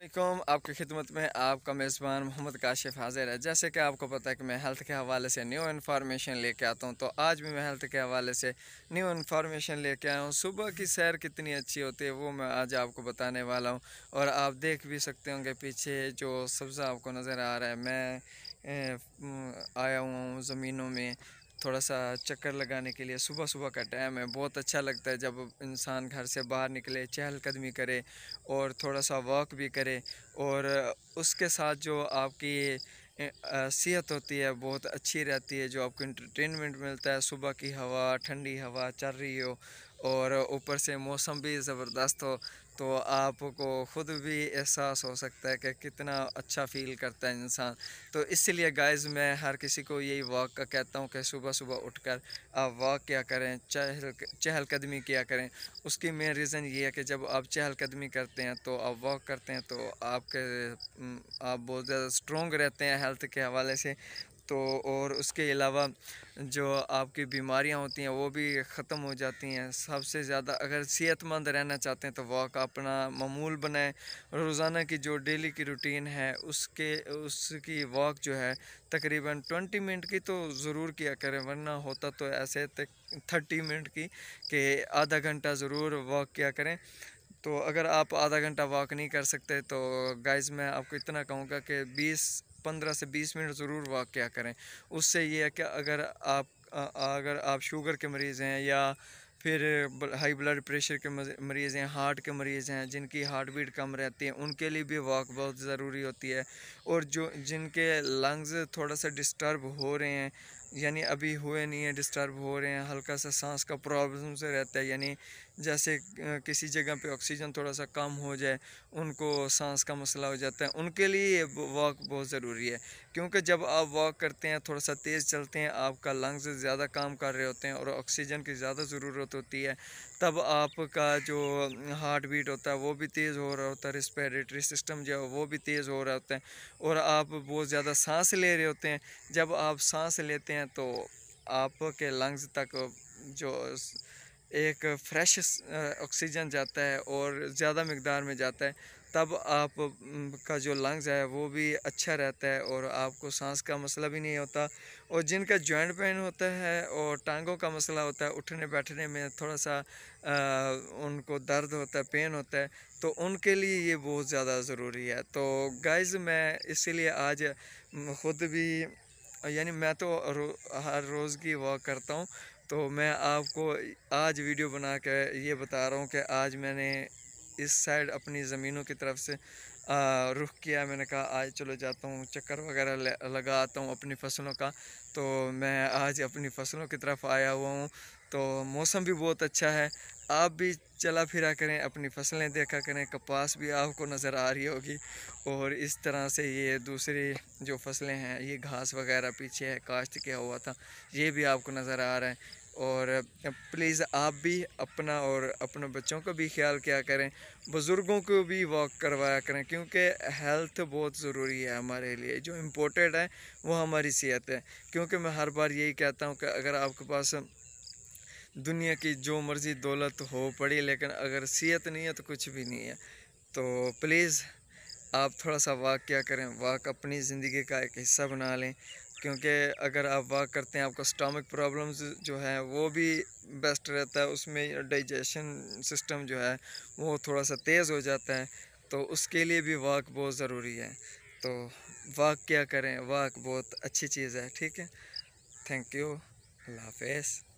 वालेकुम, आपकी खिदमत में आपका मेज़बान मोहम्मद काशिफ़ हाज़िर है। जैसे कि आपको पता है कि मैं हेल्थ के हवाले से न्यू इन्फॉर्मेशन लेके आता हूँ, तो आज भी मैं हेल्थ के हवाले से न्यू इन्फॉर्मेशन लेके आया हूँ। सुबह की सैर कितनी अच्छी होती है वो मैं आज आपको बताने वाला हूँ। और आप देख भी सकते होंगे पीछे जो सब्ज़ा आपको नज़र आ रहा है। मैं आया हुआ हूँ ज़मीनों में थोड़ा सा चक्कर लगाने के लिए। सुबह सुबह का टाइम है, बहुत अच्छा लगता है जब इंसान घर से बाहर निकले, चहलकदमी करे और थोड़ा सा वॉक भी करे। और उसके साथ जो आपकी सेहत होती है बहुत अच्छी रहती है, जो आपको इंटरटेनमेंट मिलता है। सुबह की हवा, ठंडी हवा चल रही हो और ऊपर से मौसम भी ज़बरदस्त हो, तो आपको ख़ुद भी एहसास हो सकता है कि कितना अच्छा फ़ील करता है इंसान। तो इसलिए गाइज़ मैं हर किसी को यही वॉक का कहता हूँ कि सुबह सुबह उठकर आप वॉक किया करें, चहलकदमी किया करें। उसकी मेन रीज़न ये है कि जब आप चहलकदमी करते हैं, तो आप वॉक करते हैं, तो आप बहुत ज़्यादा स्ट्रॉन्ग रहते हैं हेल्थ के हवाले से। तो और उसके अलावा जो आपकी बीमारियां होती हैं वो भी ख़त्म हो जाती हैं। सबसे ज़्यादा अगर सेहतमंद रहना चाहते हैं तो वॉक अपना मामूल बनाएं। रोज़ाना की जो डेली की रूटीन है उसकी वॉक जो है तकरीबन 20 मिनट की तो ज़रूर किया करें, वरना होता तो ऐसे 30 मिनट की कि आधा घंटा ज़रूर वॉक किया करें। तो अगर आप आधा घंटा वॉक नहीं कर सकते तो गाइज़ मैं आपको इतना कहूँगा कि 15 से 20 मिनट ज़रूर वॉक किया करें। उससे ये है कि अगर आप शुगर के मरीज़ हैं या फिर हाई ब्लड प्रेशर के मरीज़ हैं, हार्ट के मरीज़ हैं, जिनकी हार्ट बीट कम रहती है, उनके लिए भी वॉक बहुत ज़रूरी होती है। और जो जिनके लंग्स थोड़ा सा डिस्टर्ब हो रहे हैं, यानी अभी हुए नहीं है, डिस्टर्ब हो रहे हैं, हल्का सा सांस का प्रॉब्लम से रहता है, यानी जैसे किसी जगह पे ऑक्सीजन थोड़ा सा कम हो जाए, उनको सांस का मसला हो जाता है, उनके लिए ये वॉक बहुत ज़रूरी है। क्योंकि जब आप वॉक करते हैं, थोड़ा सा तेज़ चलते हैं, आपका लंग्स ज़्यादा काम कर रहे होते हैं और ऑक्सीजन की ज़्यादा ज़रूरत होती है, तब आपका जो हार्ट बीट होता है वो भी तेज़ हो रहा होता है, रिस्पिरेटरी सिस्टम जो है वो भी तेज़ हो रहा होता है और आप बहुत ज़्यादा सांस ले रहे होते हैं। जब आप सांस लेते हैं तो आपके लंग्स तक जो एक फ्रेश ऑक्सीजन जाता है और ज़्यादा मकदार में जाता है, तब आप का जो लंग्स है वो भी अच्छा रहता है और आपको सांस का मसला भी नहीं होता। और जिनका जॉइंट पेन होता है और टांगों का मसला होता है, उठने बैठने में थोड़ा सा उनको दर्द होता है, पेन होता है, तो उनके लिए ये बहुत ज़्यादा ज़रूरी है। तो गाइज़ मैं इसीलिए आज ख़ुद भी, यानी मैं तो हर रोज़ की वॉक करता हूँ, तो मैं आपको आज वीडियो बना के ये बता रहा हूँ कि आज मैंने इस साइड अपनी ज़मीनों की तरफ से रुख किया। मैंने कहा आज चलो जाता हूँ, चक्कर वगैरह लगा आता हूँ अपनी फ़सलों का। तो मैं आज अपनी फ़सलों की तरफ आया हुआ हूँ, तो मौसम भी बहुत अच्छा है। आप भी चला फिरा करें, अपनी फ़सलें देखा करें, कपास भी आपको नज़र आ रही होगी। और इस तरह से ये दूसरी जो फसलें हैं, ये घास वगैरह पीछे है, काश्त किया हुआ था, ये भी आपको नज़र आ रहा है। और प्लीज़ आप भी अपना और अपने बच्चों का भी ख्याल किया करें, बुज़ुर्गों को भी वॉक करवाया करें, क्योंकि हेल्थ बहुत ज़रूरी है हमारे लिए। जो इम्पोर्टेंट है वो हमारी सेहत है। क्योंकि मैं हर बार यही कहता हूँ कि अगर आपके पास दुनिया की जो मर्ज़ी दौलत हो पड़ी, लेकिन अगर सेहत नहीं है तो कुछ भी नहीं है। तो प्लीज़ आप थोड़ा सा वॉक किया करें, वॉक अपनी ज़िंदगी का एक हिस्सा बना लें। क्योंकि अगर आप वॉक करते हैं, आपका स्टमक प्रॉब्लम्स जो है वो भी बेस्ट रहता है, उसमें डाइजेशन सिस्टम जो है वो थोड़ा सा तेज़ हो जाता है, तो उसके लिए भी वॉक बहुत ज़रूरी है। तो वॉक किया करें, वॉक बहुत अच्छी चीज़ है, ठीक है। थैंक यू, अल्लाह हाफ़िज़।